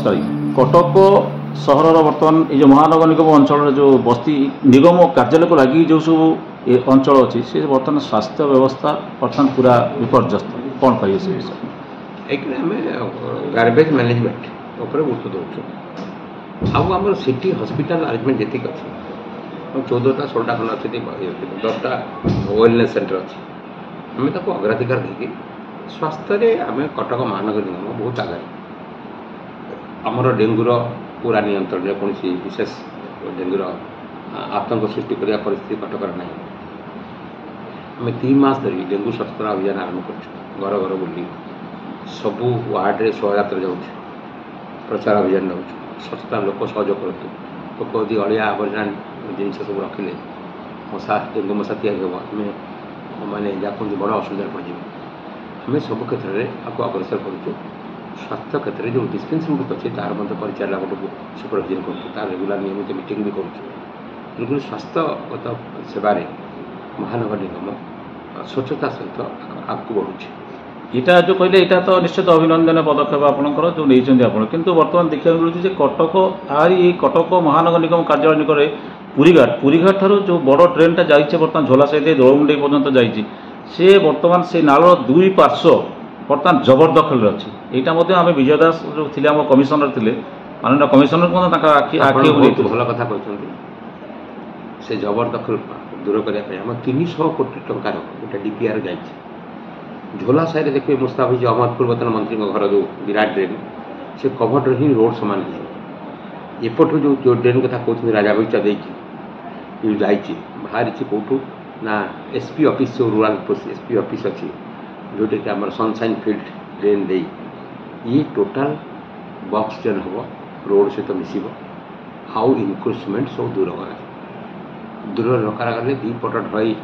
नमस्कार। कटक सहर बर्तमान ये महानगर निगम अंचल जो बस्ती निगम कार्यालय को लगी जो सब अंचल अच्छी से बर्तमान स्वास्थ्य व्यवस्था बर्तमान पूरा विपर्यस्त कौन कहे से विषय एक आम गार्बेज मैनेजमेंट उपर गुरुत्व दौर आम सिटी हॉस्पिटल अरेंजमेंट जी अच्छे 14टा 16टा खंड अच्छे 10टा वेलनेस सेंटर अच्छी आम ताको अग्राधिकार देकी स्वास्थ्य आम कटक महानगर निगम बहुत आगे आमर डेंगूर पूरा नियंत्रण कौन विशेष डेंगूर आतंक सृष्टि करने परिस्थिति कटकर ना आम 3 मास धरी डेंगू स्वच्छता अभियान आरंभ कर घर घर बुली सबू वार्ड्रे शोभायात्रा जाऊँ प्रचार अभियान जाऊँ स्वच्छता लोक सहयोग करतु लोक यदि अलिया आवर्जना जिन सब रखिले मशा डेंगू मशा तैयारी आम मैंने जहाँ बड़ असुविधा पड़े आम सब क्षेत्र में आपको अग्रसर करुँ स्वास्थ्य क्षेत्र में जो डिस्पेंसरी गुट अच्छे तार परिचालना गुट सुपरविजन कर रेगुलर नियमित मीटिंग भी करुँ स्वास्थ्यगत सेवार महानगर निगम स्वच्छता सहित आगे बढ़ुच्छे इटा जो कहले इटा तो निश्चित अभिनंदन पदक्षेप आपंकर जो नहीं आप किंतु बर्तमान देखा मिलूँ कटक आरी कटक महानगर निगम कार्यालय निकट पुरीघाट ठार जो बड़ ट्रेनटा जाइए बर्तमान झोला सहित दौड़मुंडे पर्यंत जाइए से बर्तमान से नाल दुई पार्श्व बर्तमान जबरदखल अच्छी यहाँ आम विजय दास जो थे आम कमिशनर थे माननीय कमिशनर आखि भल कथा कहते से जबरदखल दूर करने आम 300 कोटी टंकार गोटे डीपीआर जाइए झोला साइड देखिए मुस्ताफिज अहमद पूर्वतन मंत्री घर जो विराट ड्रेन से कभर ही रोड सामान एपटू जो ड्रेन कथा कहते राजा बगीचा देखिए जाइए बाहरी कौटू ना एसपी ऑफिस जो रूराल एसपी ऑफिस अच्छी जोटा कि आम सनसाइन फील्ड ड्रेन दे ये टोटाल बॉक्स ड्रेन हम रोड सहित मिस हाउ इनक्रोचमेंट सब दूर रखा दी पट ढई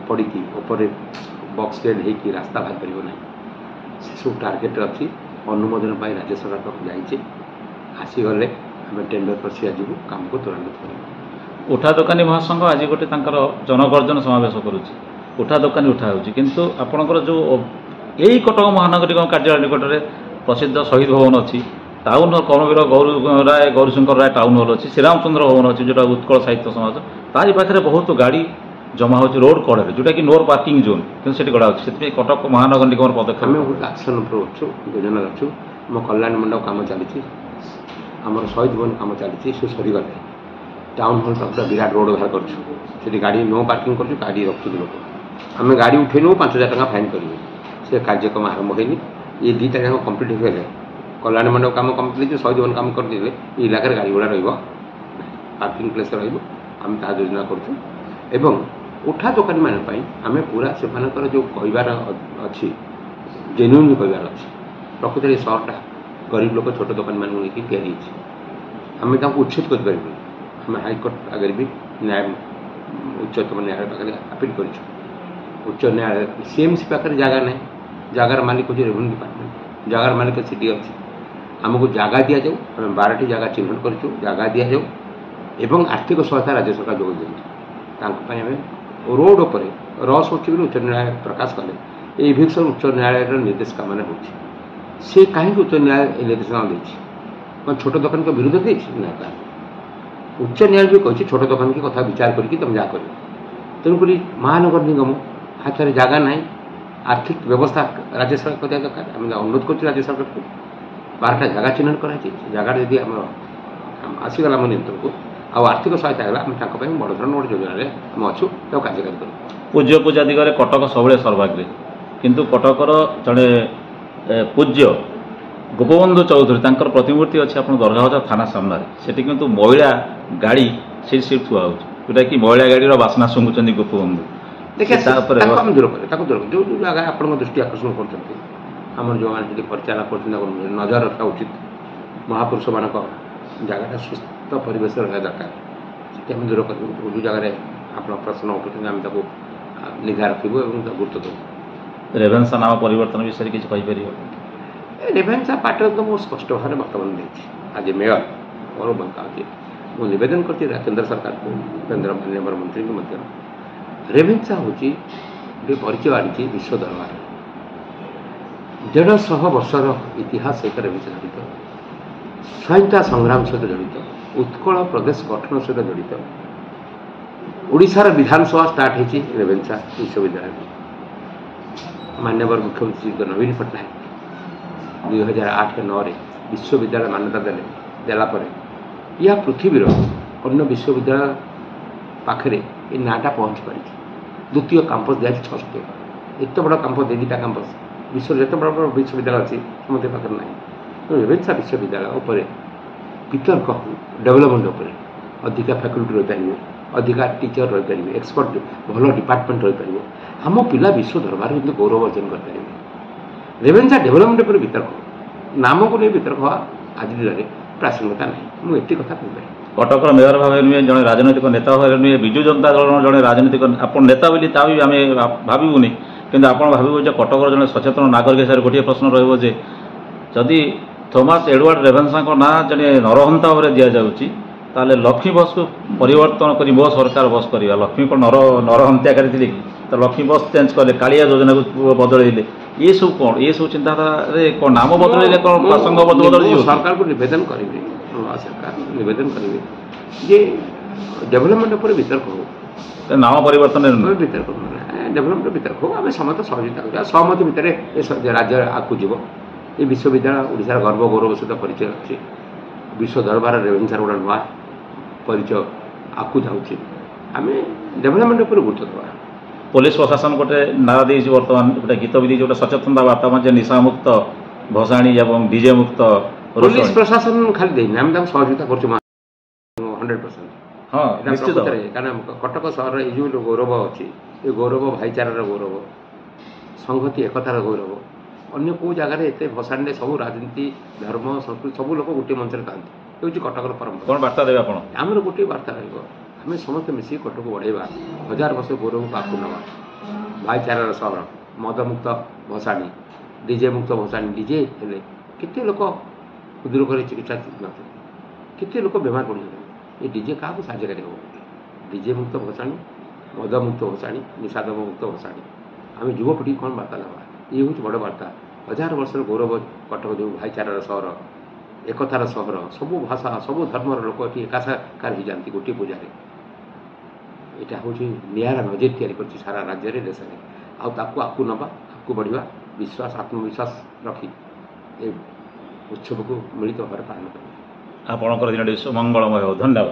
पड़ी बॉक्स ड्रेन हो रास्ता बाहर पार से सब टार्गेट अच्छी अनुमोदन पर राज्य सरकार पाक जाइए आसीगले आम टेंडर प्रक्रिया जो काम को त्वरान्वित कर उठा दोकानी महासंघ आज गोटे जनगर्जन समावेश करुच्ची उठा दोकानी उठा होती आपणकर जो यही कटक महानगर निगम कार्यालय निकट में प्रसिद्ध शहीद भवन अच्छी टाउन हल कर्मवीर गौरीशंकर राय टाउन हल अच्छी श्रीरामचंद्र भवन अच्छी जोटा उत्कल साहित्य समाज तारी पाखे बहुत गाड़ी जमा हो रोड कड़े जोटा कि नो पार्किंग जोन कि गड़ा अच्छे कटक महानगर निगम पदक्षेप आम गोटे आक्शन अच्छु योजना अच्छु आम कल्याण मंडप कम चली आम शहीद भवन कम चली सरीगले टाउन हल पूरा विराट रोड बाहर कर गाड़ी नो पार्किंग कर गाड़ी रखुद लोग आम गाड़ी उठेनु 5000 टका फाइन करेंगे से कार्यक्रम आरंभ होनी ये 2टा जाक कम्प्लीट हो कल्याण मंडप कम कम्प्लीट शहीद भवन कम करदे ये इलाकार गाड़ी गुड़ा पार्किंग प्लेस रम ता योजना करूँ उठा दोकानी मान आम पूरा से जो कहबार अच्छी जेन्युइन कहबार अच्छी प्रकृत में सहरटा गरीब लोग छोट दोकानी मान लेकिन आम उच्छेद कर आम हाइकोर्ट आगे भी न्याय उच्चतम न्यायालय पाखे आपिल कर उच्च न्यायालय सीएमसी पाखे जगह ना जगार मालिक हूँ रेवेन्यू डिपार्टमेंट जगार मालिक सिटी अच्छी आमको जगह दि जाऊ आम 12टी जगह चिन्हट करूँ जगह दि जाऊ एवं आर्थिक सहायता राज्य सरकार जोग दिखाई आम रोड उपर रस हो उच्च न्यायालय प्रकाश कले इभिक्शन उच्च न्यायालय निर्देशिका मान हो सी कहीं उच्च न्यायालय निर्देशना दे छोट दोकान को विरोध दे उच्च न्यायालय भी कही छोट दोकान की कथा विचार करके तुम जहाँ कर तेणुक महानगर निगम हाथ में जगह ना आर्थिक व्यवस्था राज्य सरकार करवा दरकार आम अनुरोध कर राज्य सरकार को 12टा जगह चिन्हट कराई जगह यदि आम आसीगला आम नियंत्रण को आर्थिक सहायता है आम बड़ धरण गोटे योजना आम अच्छु कार्यकारी करूँ पूज्य पूजा दिगरे कटक सब सर्वाग्रे किंतु कटकर जड़े पूज्य गोपबंधु चौधरी तांकर प्रतिमूर्ति अच्छी आप दरगाह थाना सामने से किंतु महिला गाड़ी से थुआ हो जोटा कि महिला गाड़ी बासना शुंघुंट गोपबंधु देखिए दूर करें जो जगह आप दृष्टि आकर्षण कर जो मैंने परिचालना कर नजर रखा उचित महापुरुष मान जगह सुस्थ परिवेश रहा दरकार से दूर कर जो जगह आप प्रश्न उठुते आम निघा रखू और गुरुत्व देव रेभेन्सा नाम परिवर्तन विषय किसी रेभेन्सा पार्टी तो बहुत स्पष्ट भाव में बर्तमान देती आज मेयर और बंकावती मुझे निवेदन करती केंद्र सरकार को केंद्र माननीय मंत्री को रेभेन्सा हूँ परिचय आनी विश्व दरबार 150 ବର୍ଷର ଇତିହାସ ସହିତ ରେଭେନ୍ସା ଜଡ଼ିତ, ସ୍ୱାଧୀନତା ସଂଗ୍ରାମ ସହିତ ଜଡ଼ିତ, ଉତ୍କଳ ପ୍ରଦେଶ ଗଠନ ସହିତ ଜଡ଼ିତ। ଓଡ଼ିଶାର ବିଧାନସଭା ଷ୍ଟାର୍ଟ ହେଇଛି ରେଭେନ୍ସା ବିଶ୍ୱବିଦ୍ୟାଳୟରେ। ମାନ୍ୟବର ମୁଖ୍ୟମନ୍ତ୍ରୀ ନବୀନ ପଟ୍ଟନାୟକ 2008-9ରେ ବିଶ୍ୱବିଦ୍ୟାଳୟ ମାନ୍ୟତା ଦେଲା ପରେ ଏହା ପୃଥିବୀର ଅନ୍ୟ ବିଶ୍ୱବିଦ୍ୟାଳୟ ପାଖରେ ଏ ନାଁଟା ପହଞ୍ଚି ପାରିଛି। ଦ୍ୱିତୀୟ କ୍ୟାମ୍ପସ୍ ଦିଆଯାଇଛି 600। ଏତେ ବଡ଼ କ୍ୟାମ୍ପସ୍ 2ଟା କ୍ୟାମ୍ପସ୍ ବିଶ୍ୱରେ ଯେତେ ବଡ଼ ବଡ଼ ବିଶ୍ୱବିଦ୍ୟାଳୟ ଅଛି ସମସ୍ତ ପାଖରେ ନାହିଁ। ତେଣୁ ରେଭେନ୍ସା ବିଶ୍ୱବିଦ୍ୟାଳୟ ଉପରେ ବିତର୍କ ଡେଭଲପମେଣ୍ଟ ଉପରେ ଅଧିକା ଫ୍ୟାକଲ୍ଟି ରହିପାରିବେ, ଅଧିକା ଟିଚର ରହିପାରିବେ, ଏକ୍ସପର୍ଟ ଭଲ ଡିପାର୍ଟମେଣ୍ଟ ରହିପାରିବ। ଆମ ପିଲା ବିଶ୍ୱ ଦରବାରରେ କିନ୍ତୁ ଗୌରବ ଅର୍ଜନ କରିପାରିବେ। ରେଭେନ୍ସା ଡେଭଲପମେଣ୍ଟ ଉପରେ ବିତର୍କ, ନାମକୁ ନେଇ ବିତର୍କ ହେବା ଆଜି ଦିନରେ ପ୍ରାସଙ୍ଗିକତା ନାହିଁ। ମୁଁ ଏତିକି କଥା କହିପାରିବି। କଟକର ମେୟର ଭାବରେ ନୁହେଁ, ଜଣେ ରାଜନୈତିକ ନେତା ଭାବରେ ନୁହେଁ, ବିଜୁ ଜନତା ଦଳର ଜଣେ ରାଜନୈତିକ ଆପଣ ନେତା ବୋଲି ତା ବି ଆମେ ଭାବିବୁନି, କିନ୍ତୁ ଆପଣ ଭାବିବୁ ଯେ କଟକର ଜଣେ ସଚେତନ ନାଗରିକ ହିସାବରେ ଗୋଟିଏ ପ୍ରଶ୍ନ ରହିବ ଯେ ଯଦି ଥୋମାସ ଏଡୱାର୍ଡ ରେଭେନ୍ସାଙ୍କ ନାଁ ଜଣେ ନରହନ୍ତା ଭାବରେ ଦିଆଯାଉଛି ତାହେଲେ ଲକ୍ଷ୍ମୀ ବସ୍କୁ ପରିବର୍ତ୍ତନ କରି ମୋ ସରକାର ବସ୍ କରିବା। ଲକ୍ଷ୍ମୀ କ'ଣ ନରହତ୍ୟାକାରୀ ଥିଲେ କି? ତ ଲକ୍ଷ୍ମୀ ବସ୍ ଚେଞ୍ଜ କଲେ, କାଳିଆ ଯୋଜନାକୁ ବଦଳେଇଲେ, ଏସବୁ କ'ଣ ଏସବୁ ଚିନ୍ତାଧାରାରେ କ'ଣ ନାମ ବଦଳେଇଲେ କ'ଣ ପ୍ରସଙ୍ଗ ବଦଳିଯିବ? ସରକାରକୁ ନିବେଦନ କରିବେ, ସରକାର ନିବେଦନ କରିବେ ଯେ ଡେଭଲପମେଣ୍ଟ ଉପରେ ବିତର୍କ ହଉ, ନାମ ପରିବର୍ତ୍ତନରେ ବିତର୍କ ଡେଭଲପମେଣ୍ଟ ବିତର୍କ ହଉ, ଆମେ ସମସ୍ତେ ସହযোଗିତା କରିବା। ସହମତି ଭିତରେ ଏ ରାଜ୍ୟ ଆଗକୁ ଯିବ। ଏ ବିଶ୍ୱବିଦ୍ୟାଳୟ ଓଡ଼ିଶାର ଗର୍ବ ଗୌରବ ସହିତ ପରିଚୟ ଅଛି। ବିଶ୍ୱ ଦରବାରରେ ରେଭେନ୍ସାର ଗୋଟେ ନୂଆ ପରିଚୟ ଆଗକୁ ଯାଉଛି। ଆମେ ଡେଭଲପମେଣ୍ଟ ଉପରେ ଗୁରୁତ୍ୱ ଦେବା। ପୋଲିସ ପ୍ରଶାସନ ଗୋଟେ ନାରା ଦେଇଛି, ବର୍ତ୍ତମାନ ଗୋଟେ ଗୀତ ବି ଦେଇଛି, ଗୋଟେ ସଚେତନତା ବାର୍ତ୍ତା ଯେ ନିଶାମୁକ୍ତ ଭସାଣି ଏବଂ ଡିଜେ ମୁକ୍ତ। ପୋଲିସ ପ୍ରଶାସନ ଖାଲି ଦେଇନି, ଆମେ ତାଙ୍କୁ ସହଯୋଗିତା କରୁଛୁ 100%। ହଁ ନିଶ୍ଚିତ, କାରଣ କଟକ ସହରର ଏଇ ଯେଉଁ ଗୌରବ ଅଛି, ଏ ଗୌରବ ଭାଇଚାରାର ଗୌରବ, ସଂହତି ଏକତାର ଗୌରବ। ଅନ୍ୟ କେଉଁ ଜାଗାରେ ଏତେ ଭସାଣିରେ ସବୁ ରାଜନୀତି, ଧର୍ମ, ସଂସ୍କୃତି ସବୁ ଲୋକ ଗୋଟିଏ ମଞ୍ଚରେ ଥାନ୍ତି। ଏ ହେଉଛି କଟକର ପରମ୍ପରା। କ'ଣ ବାର୍ତ୍ତା ଦେବେ ଆପଣ? ଆମର ଗୋଟିଏ ବାର୍ତ୍ତା ରହିବ, ଆମେ ସମସ୍ତେ ମିଶିକି କଟକକୁ ବଢ଼େଇବା, 1000 ବର୍ଷ ଗୌରବକୁ ଆଗକୁ ନେବା। ଭାଇଚାରାର ସହର, ମଦମୁକ୍ତ ଭସାଣି, ଡିଜେ ମୁକ୍ତ ଭସାଣି। ଡିଜେ ହେଲେ କେତେ ଲୋକ ହୃଦରୋଗରେ ଚିକିତ୍ସା ନଥିଲେ, କେତେ ଲୋକ ବେମାର ପଡ଼ିଯାଉଛନ୍ତି। ଏ ଡିଜେ କାହାକୁ ସାହାଯ୍ୟକାରୀ ହେବ? ଡିଜେ ମୁକ୍ତ ଭସାଣି, ମଦମୁକ୍ତ ଭସାଣି, ନିଶାଦବ ମୁକ୍ତ ଭସାଣି। ଆମେ ଯୁବପିଢ଼ିକି କ'ଣ ବାର୍ତ୍ତା ଦେବା? ଇଏ ହେଉଛି ବଡ଼ ବାର୍ତ୍ତା। 1000 ବର୍ଷର ଗୌରବ କଟକ, ଯେଉଁ ଭାଇଚାରାର ସହର, ଏକତାର ସହର, ସବୁ ଭାଷା ସବୁ ଧର୍ମର ଲୋକ ଏଠି ଏକାସାକାର ହେଇଯାନ୍ତି ଗୋଟିଏ ପୂଜାରେ। ଏଇଟା ହେଉଛି ନିଆରା ନଜିର ତିଆରି କରିଛି ସାରା ରାଜ୍ୟରେ, ଦେଶରେ। ଆଉ ତାକୁ ଆଗକୁ ନେବା, ଆଗକୁ ବଢ଼ିବା, ବିଶ୍ୱାସ ଆତ୍ମବିଶ୍ୱାସ ରଖି ଏ ଉତ୍ସବକୁ ମିଳିତ ଭାବରେ ପାଳନ କରିବା। ଆପଣଙ୍କର ଦିନଟି ସୁମଙ୍ଗଳମୟ ହେଉ। ଧନ୍ୟବାଦ।